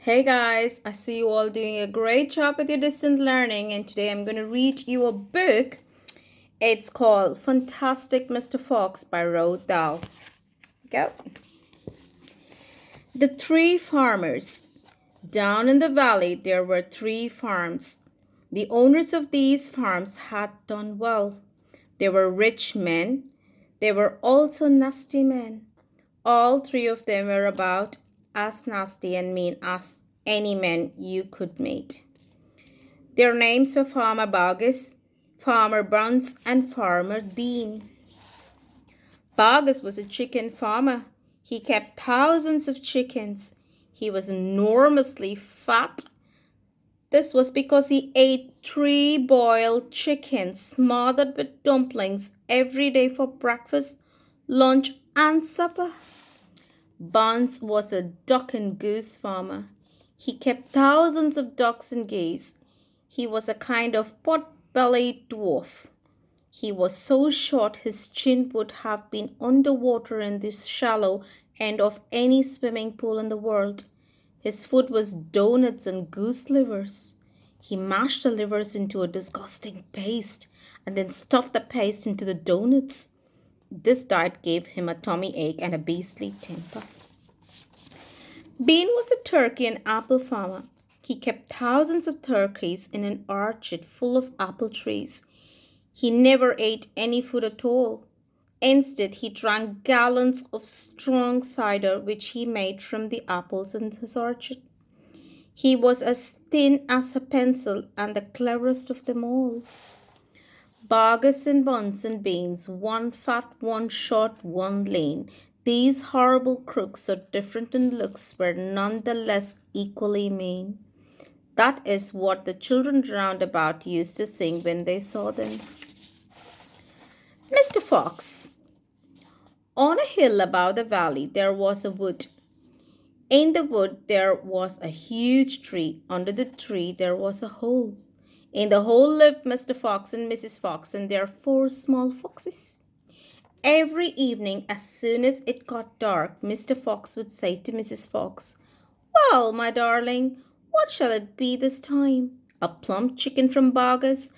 Hey guys, I see you all doing a great job with your distant learning, and today I'm going to read you a book. It's called Fantastic Mr. Fox by Roald Dahl. Go. The Three Farmers. Down in the valley, there were three farms. The owners of these farms had done well. They were rich men. They were also nasty men. All three of them were about as nasty and mean as any man you could meet. Their names were Farmer Bargus, Farmer Buns, and Farmer Bean. Bargus was a chicken farmer. He kept thousands of chickens. He was enormously fat. This was because he ate three boiled chickens smothered with dumplings every day for breakfast, lunch, and supper. Buns was a duck and goose farmer. He kept thousands of ducks and geese. He was a kind of pot-bellied dwarf. He was so short his chin would have been underwater in the shallow end of any swimming pool in the world. His food was doughnuts and goose livers. He mashed the livers into a disgusting paste and then stuffed the paste into the doughnuts. This diet gave him a tummy ache and a beastly temper. Bean was a turkey and apple farmer. He kept thousands of turkeys in an orchard full of apple trees. He never ate any food at all. Instead, he drank gallons of strong cider which he made from the apples in his orchard. He was as thin as a pencil and the cleverest of them all. Bargus and Buns and Beans, one fat, one short, one lean. These horrible crooks, so different in looks, were none the less equally mean. That is what the children round about used to sing when they saw them. Mr. Fox. On a hill above the valley there was a wood. In the wood there was a huge tree. Under the tree there was a hole. In the hole lived Mr. Fox and Mrs. Fox and their four small foxes. Every evening, as soon as it got dark, Mr. Fox would say to Mrs. Fox, "Well, my darling, what shall it be this time? A plump chicken from Bargus,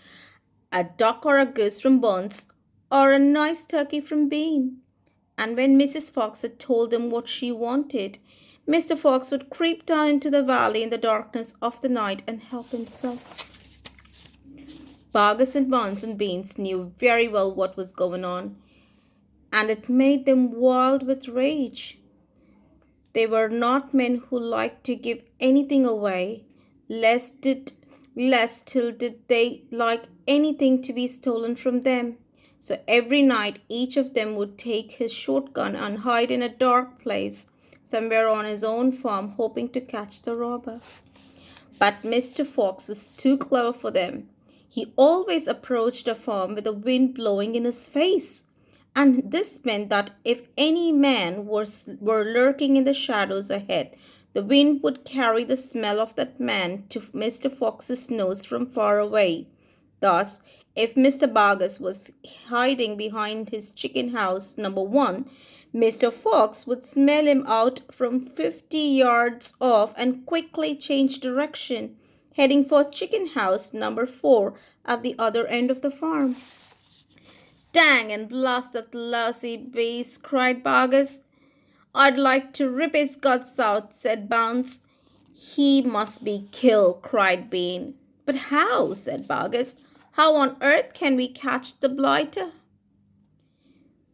a duck or a goose from Buns, or a nice turkey from Bean?" And when Mrs. Fox had told him what she wanted, Mr. Fox would creep down into the valley in the darkness of the night and help himself. Bargus and Buns and Beans knew very well what was going on, and it made them wild with rage. They were not men who liked to give anything away, less till did they like anything to be stolen from them. So every night each of them would take his shotgun and hide in a dark place somewhere on his own farm, hoping to catch the robber. But Mr. Fox was too clever for them. He always approached the farm with the wind blowing in his face. And this meant that if any man were lurking in the shadows ahead, the wind would carry the smell of that man to Mr. Fox's nose from far away. Thus, if Mr. Bargus was hiding behind his chicken house number 1, Mr. Fox would smell him out from 50 yards off and quickly change direction, heading for chicken house number 4 at the other end of the farm. "Dang and blast that lousy beast!" cried Bargus. "I'd like to rip his guts out," said Bounce. "He must be killed," cried Bean. "But how?" said Bargus. "How on earth can we catch the blighter?"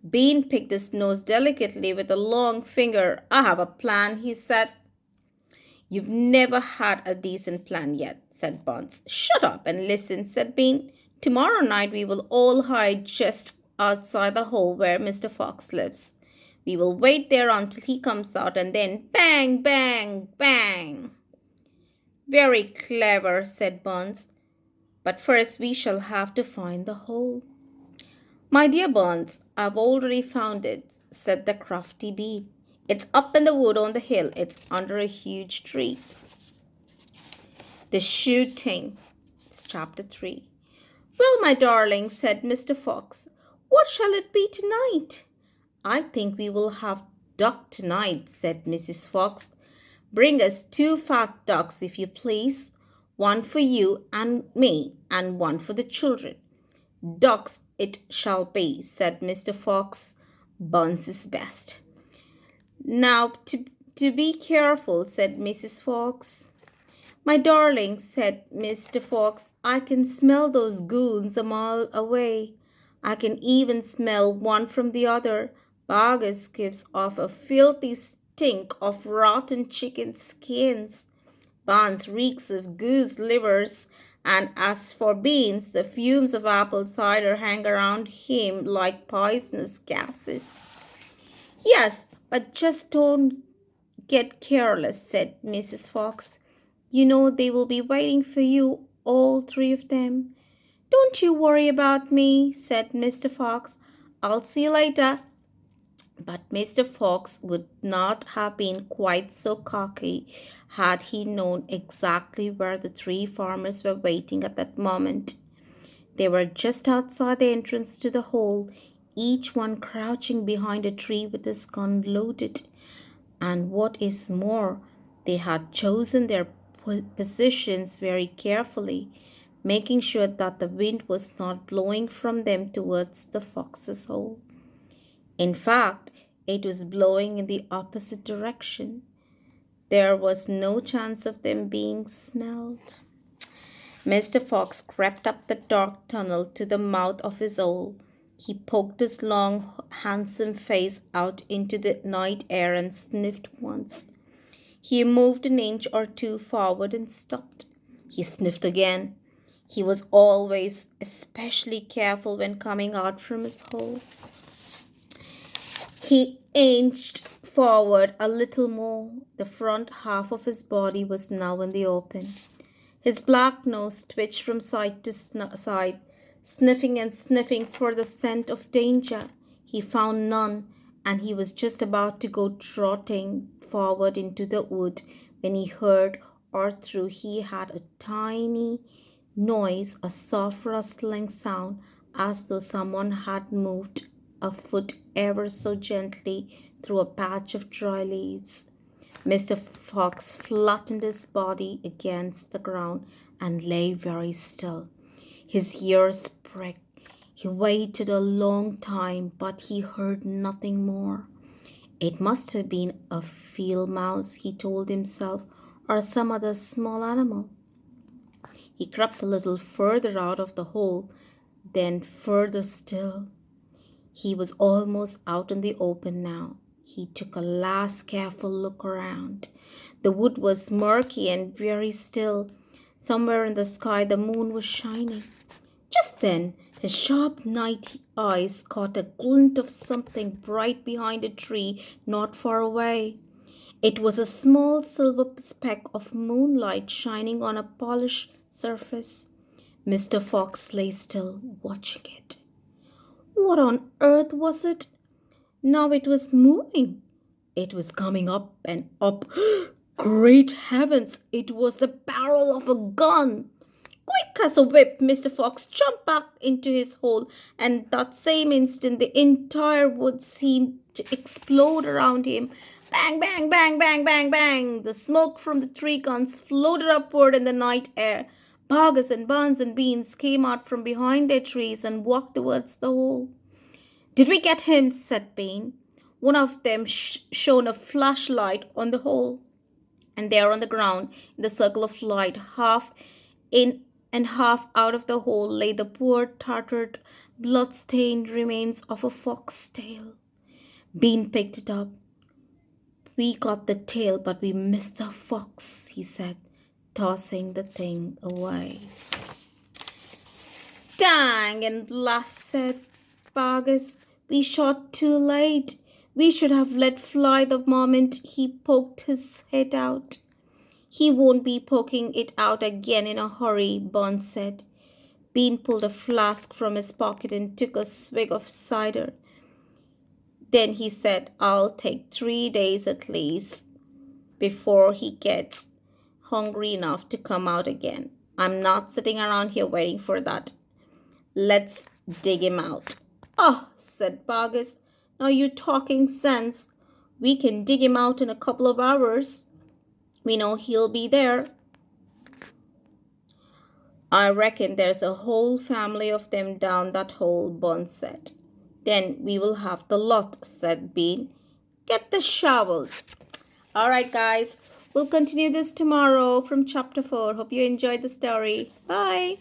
Bean picked his nose delicately with a long finger. "I have a plan," he said. "You've never had a decent plan yet," said Buns. "Shut up and listen," said Bean. "Tomorrow night we will all hide just outside the hole where Mr. Fox lives. We will wait there until he comes out and then bang, bang, bang." "Very clever," said Buns. "But first we shall have to find the hole." "My dear Buns, I've already found it," said the crafty Bean. "It's up in the wood on the hill. It's under a huge tree." The shooting. It's chapter 3. "Well, my darling," said Mr. Fox, "what shall it be tonight?" "I think we will have duck tonight," said Mrs. Fox. Bring us 2 fat ducks, if you please, one for you and me, and one for the children. Ducks it shall be, said Mr. Fox. Buns is best. Now, to be careful, said Mrs. Fox. My darling, said Mr. Fox, I can smell those goons a mile away. I can even smell one from the other. Bargus gives off a filthy stink of rotten chicken skins. Barnes reeks of goose livers, and as for Beans, the fumes of apple cider hang around him like poisonous gases. Yes, but just don't get careless, said Mrs. Fox. You know they will be waiting for you, all 3 of them. Don't you worry about me, said Mr. Fox. I'll see you later. But Mr. Fox would not have been quite so cocky had he known exactly where the 3 farmers were waiting at that moment. They were just outside the entrance to the hole, each one crouching behind a tree with his gun loaded. And what is more, they had chosen their positions very carefully, making sure that the wind was not blowing from them towards the fox's hole. In fact, it was blowing in the opposite direction. There was no chance of them being smelled. Mr. Fox crept up the dark tunnel to the mouth of his hole. He poked his long, handsome face out into the night air and sniffed once. He moved an inch or two forward and stopped. He sniffed again. He was always especially careful when coming out from his hole. He inched forward a little more. The front half of his body was now in the open. His black nose twitched from side to side, sniffing and sniffing for the scent of danger. He found none, and he was just about to go trotting forward into the wood when he heard, or through he had a tiny noise, a soft rustling sound, as though someone had moved a foot ever so gently through a patch of dry leaves. Mr. Fox flattened his body against the ground and lay very still. His ears pricked. He waited a long time, but he heard nothing more. It must have been a field mouse, he told himself, or some other small animal. He crept a little further out of the hole, then further still. He was almost out in the open now. He took a last careful look around. The wood was murky and very still. Somewhere in the sky the moon was shining. Just then his sharp night eyes caught a glint of something bright behind a tree not far away. It was a small silver speck of moonlight shining on a polished surface. Mr. Fox lay still, watching it. What on earth was it? Now it was moving. It was coming up and up. Great heavens, it was the barrel of a gun. Quick as a whip, Mr. Fox jumped back into his hole, and that same instant the entire wood seemed to explode around him. Bang, bang, bang, bang, bang, bang. The smoke from the 3 guns floated upward in the night air. Bargus and Buns and Beans came out from behind their trees and walked towards the hole. Did we get him? Said Bean. One of them shone a flashlight on the hole, and there on the ground, in the circle of light, half in and half out of the hole, lay the poor, tattered, blood-stained remains of a fox's tail. Bean picked it up. We got the tail, but we missed the fox, he said, tossing the thing away. Dang and blast, said Bargus. We shot too late. We should have let fly the moment he poked his head out. He won't be poking it out again in a hurry, Bun said. Bean pulled a flask from his pocket and took a swig of cider. Then he said, I'll take 3 days at least before he gets hungry enough to come out again. I'm not sitting around here waiting for that. Let's dig him out. Oh, said Bargus, now you're talking sense. We can dig him out in a couple of hours. We know he'll be there. I reckon there's a whole family of them down that hole, Bun said. Then we will have the lot, said Bean. Get the shovels. All right, guys, we'll continue this tomorrow from chapter 4. Hope you enjoyed the story. Bye.